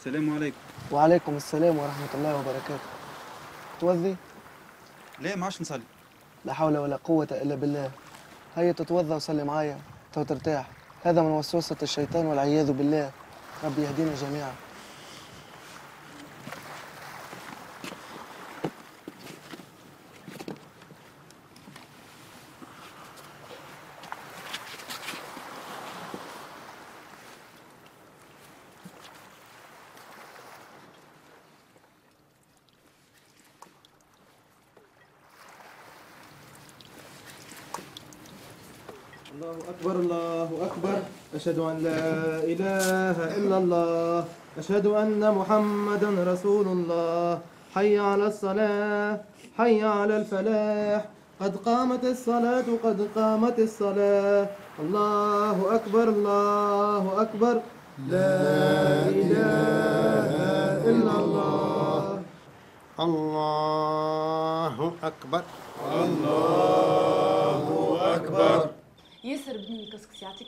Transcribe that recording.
السلام عليكم. وعليكم السلام ورحمة الله وبركاته. توضي؟ لا ما عادش نصلي. لا حول ولا قوة إلا بالله. هيا تتوضا وصلي معايا تو ترتاح. هذا من وسوسة الشيطان والعياذ بالله. ربي يهدينا جميعا. الله أكبر الله أكبر، أشهد أن لا إله إلا الله، أشهد أن محمدا رسول الله. حي على الصلاة، حي على الفلاح، قد قامت الصلاة قد قامت الصلاة. الله أكبر الله أكبر، لا إله إلا الله. الله أكبر. ياسر بني كسكس يعطيك